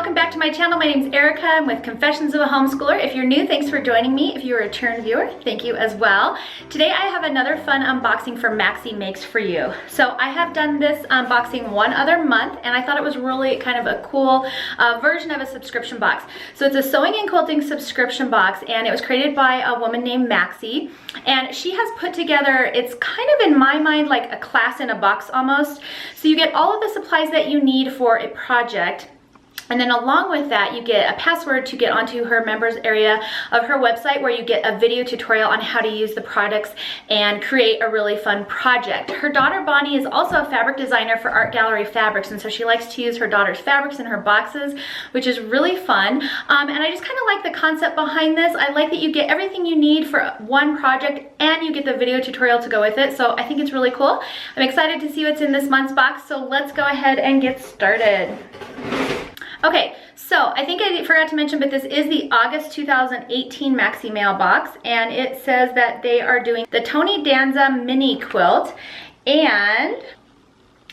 welcome back to my channel. My name's Erica. I'm with Confessions of a Homeschooler. If you're new, thanks for joining me. If you're a return viewer, thank you as well. Today I have another fun unboxing for Maxie Makes For You. So I have done this unboxing one other month and I thought it was really kind of a cool version of a subscription box. So it's a sewing and quilting subscription box and it was created by a woman named Maxie, and she has put together, it's kind of in my mind like a class in a box almost. So you get all of the supplies that you need for a project. And then along with that, you get a password to get onto her members area of her website where you get a video tutorial on how to use the products and create a really fun project. Her daughter Bonnie is also a fabric designer for Art Gallery Fabrics, and so she likes to use her daughter's fabrics in her boxes, which is really fun. And I just kind of like the concept behind this. I like that you get everything you need for one project and you get the video tutorial to go with it. So I think it's really cool. I'm excited to see what's in this month's box, so let's go ahead and get started. Okay, so I think I forgot to mention, but this is the August 2018 Maxie mailbox, and it says that they are doing the Tony Danza mini quilt, and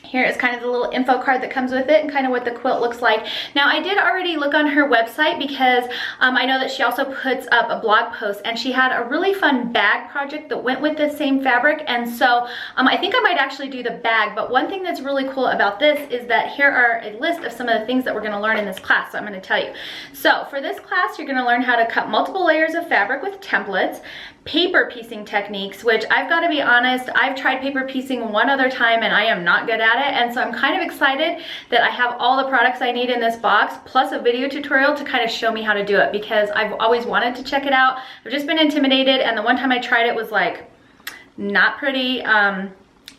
here is kind of the little info card that comes with it and kind of what the quilt looks like. Now, I did already look on her website because I know that she also puts up a blog post, and she had a really fun bag project that went with the same fabric, and so I think I might actually do the bag. But one thing that's really cool about this is that here are a list of some of the things that we're going to learn in this class, so I'm going to tell you. So for this class, you're going to learn how to cut multiple layers of fabric with templates, paper piecing techniques, which I've got to be honest, I've tried paper piecing one other time and I am not good at it, and so I'm kind of excited that I have all the products I need in this box plus a video tutorial to kind of show me how to do it, because I've always wanted to check it out. I've just been intimidated, and the one time I tried it was like not pretty.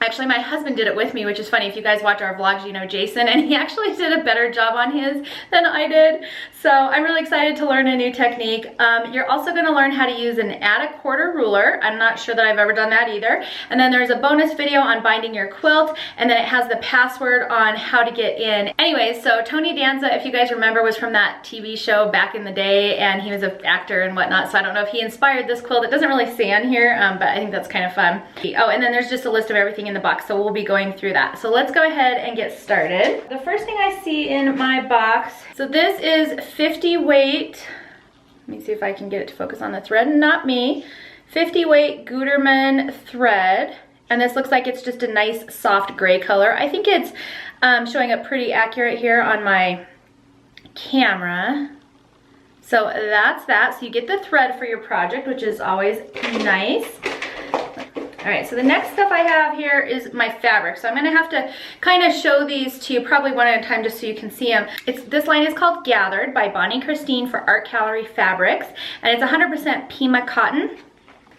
Actually, my husband did it with me, which is funny. If you guys watch our vlogs, you know Jason, and he actually did a better job on his than I did. So I'm really excited to learn a new technique. You're also going to learn how to use an add a quarter ruler. I'm not sure that I've ever done that either. And then there's a bonus video on binding your quilt, and then it has the password on how to get in. Anyways, so Tony Danza, if you guys remember, was from that TV show back in the day, and he was an actor and whatnot. So I don't know if he inspired this quilt. It doesn't really say on here, but I think that's kind of fun. Oh, and then there's just a list of everything in the box, so we'll be going through that. So let's go ahead and get started. The first thing I see in my box, so this is 50 weight, let me see if I can get it to focus on the thread and not me, 50 weight Gutermann thread, and this looks like it's just a nice soft gray color. I think it's showing up pretty accurate here on my camera. So that's that. So you get the thread for your project, which is always nice. All right, so the next stuff I have here is my fabric. So I'm gonna have to kind of show these to you probably one at a time just so you can see them. This line is called Gathered by Bonnie Christine for Art Gallery Fabrics, and it's 100% Pima cotton.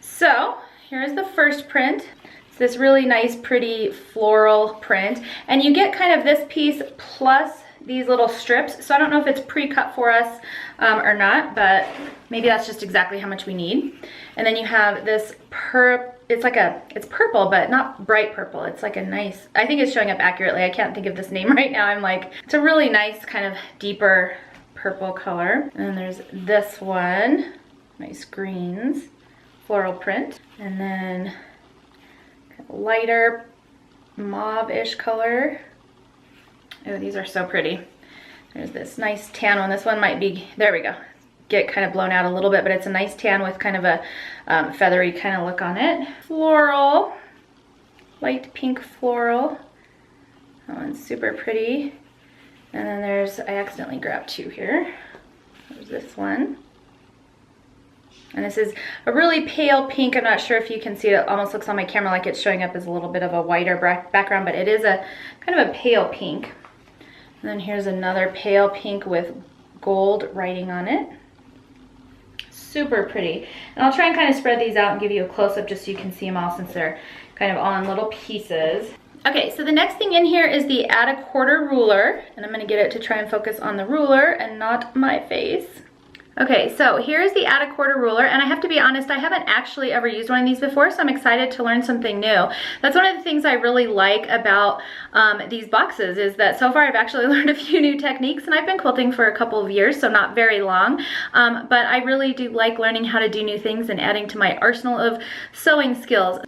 So here's the first print. It's this really nice, pretty floral print, and you get kind of this piece plus these little strips. So I don't know if it's pre-cut for us or not, but maybe that's just exactly how much we need. And then you have this it's purple, but not bright purple. It's like a nice, I think it's showing up accurately. I can't think of this name right now. I'm like, it's a really nice kind of deeper purple color. And then there's this one, nice greens, floral print. And then kind of lighter mauve-ish color. Oh, these are so pretty. There's this nice tan one. This one might be, there we go. Get kind of blown out a little bit, but it's a nice tan with kind of a feathery kind of look on it. Floral, light pink floral. That one's super pretty. And then there's, I accidentally grabbed two here. There's this one. And this is a really pale pink. I'm not sure if you can see it. It almost looks on my camera like it's showing up as a little bit of a whiter background, but it is a kind of a pale pink. And then here's another pale pink with gold writing on it. Super pretty. And I'll try and kind of spread these out and give you a close-up just so you can see them all, since they're kind of all in little pieces. Okay, so the next thing in here is the add a quarter ruler, and I'm going to get it to try and focus on the ruler and not my face. Okay, so here's the add a quarter ruler, and I have to be honest, I haven't actually ever used one of these before, so I'm excited to learn something new. That's one of the things I really like about these boxes, is that so far I've actually learned a few new techniques, and I've been quilting for a couple of years, so not very long, but I really do like learning how to do new things and adding to my arsenal of sewing skills.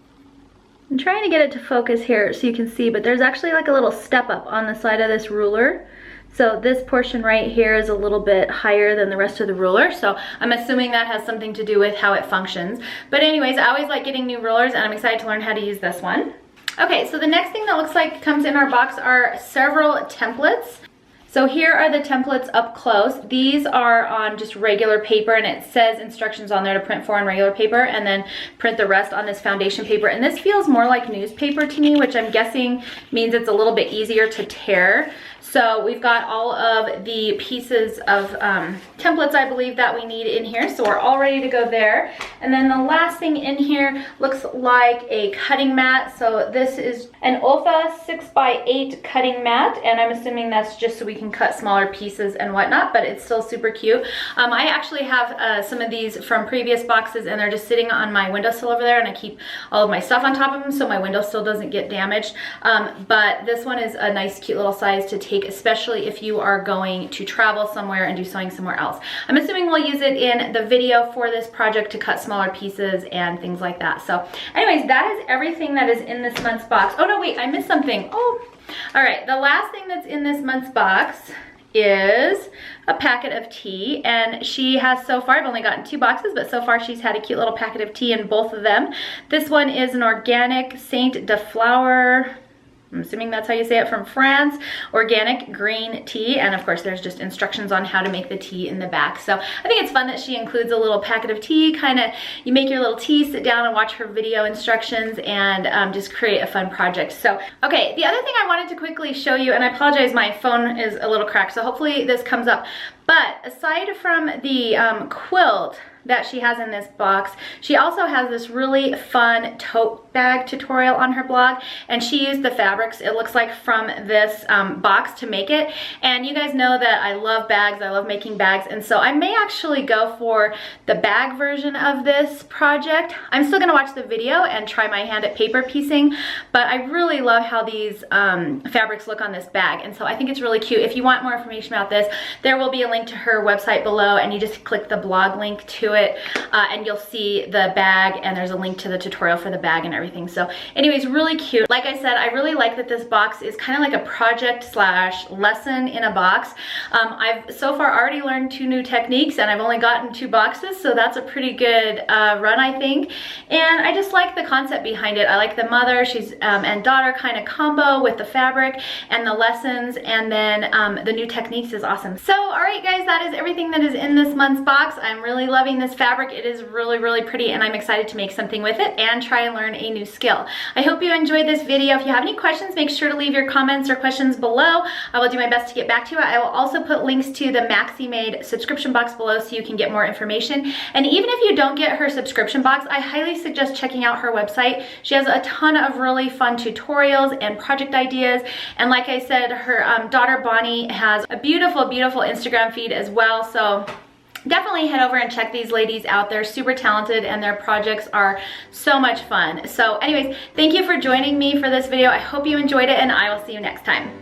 I'm trying to get it to focus here so you can see, but there's actually like a little step up on the side of this ruler. So this portion right here is a little bit higher than the rest of the ruler. So I'm assuming that has something to do with how it functions. But anyways, I always like getting new rulers and I'm excited to learn how to use this one. Okay, so the next thing that looks like comes in our box are several templates. So here are the templates up close. These are on just regular paper and it says instructions on there to print for on regular paper and then print the rest on this foundation paper. And this feels more like newspaper to me, which I'm guessing means it's a little bit easier to tear. So we've got all of the pieces of templates, I believe, that we need in here. So we're all ready to go there. And then the last thing in here looks like a cutting mat. So this is an Olfa 6x8 cutting mat. And I'm assuming that's just so we can cut smaller pieces and whatnot, but it's still super cute. I actually have some of these from previous boxes and they're just sitting on my windowsill over there and I keep all of my stuff on top of them so my windowsill doesn't get damaged. But this one is a nice, cute little size to take, especially if you are going to travel somewhere and do sewing somewhere else. I'm assuming we'll use it in the video for this project to cut smaller pieces and things like that. So anyways, that is everything that is in this month's box. Oh no, wait, I missed something. Oh, all right, the last thing that's in this month's box is a packet of tea, and she has so far, I've only gotten 2 boxes, but so far she's had a cute little packet of tea in both of them. This one is an organic Saint de Flower, I'm assuming that's how you say it, from France, organic green tea. And of course, there's just instructions on how to make the tea in the back. So I think it's fun that she includes a little packet of tea, kind of, you make your little tea, sit down and watch her video instructions and just create a fun project. So, okay, the other thing I wanted to quickly show you, and I apologize, my phone is a little cracked, so hopefully this comes up. But aside from the quilt that she has in this box, she also has this really fun tote bag tutorial on her blog, and she used the fabrics, it looks like, from this box to make it. And you guys know that I love bags, I love making bags, and so I may actually go for the bag version of this project. I'm still gonna watch the video and try my hand at paper piecing, but I really love how these fabrics look on this bag, and so I think it's really cute. If you want more information about this, there will be a link to her website below, and you just click the blog link to it, and you'll see the bag, and there's a link to the tutorial for the bag and everything. So anyways, really cute. Like I said, I really like that this box is kind of like a project slash lesson in a box. I've so far already learned 2 new techniques, and I've only gotten 2 boxes, so that's a pretty good run, I think. And I just like the concept behind it. I like the mother, she's and daughter kind of combo with the fabric and the lessons, and then the new techniques is awesome. So all right guys, that is everything that is in this month's box. I'm really loving this fabric. It is really, really pretty, and I'm excited to make something with it and try and learn a new skill. I hope you enjoyed this video. If you have any questions, make sure to leave your comments or questions below. I will do my best to get back to you. I will also put links to the Maxie Made subscription box below so you can get more information. And even if you don't get her subscription box, I highly suggest checking out her website. She has a ton of really fun tutorials and project ideas. And like I said, her daughter Bonnie has a beautiful, beautiful Instagram feed as well. So definitely head over and check these ladies out. They're super talented and their projects are so much fun. So anyways, thank you for joining me for this video. I hope you enjoyed it, and I will see you next time.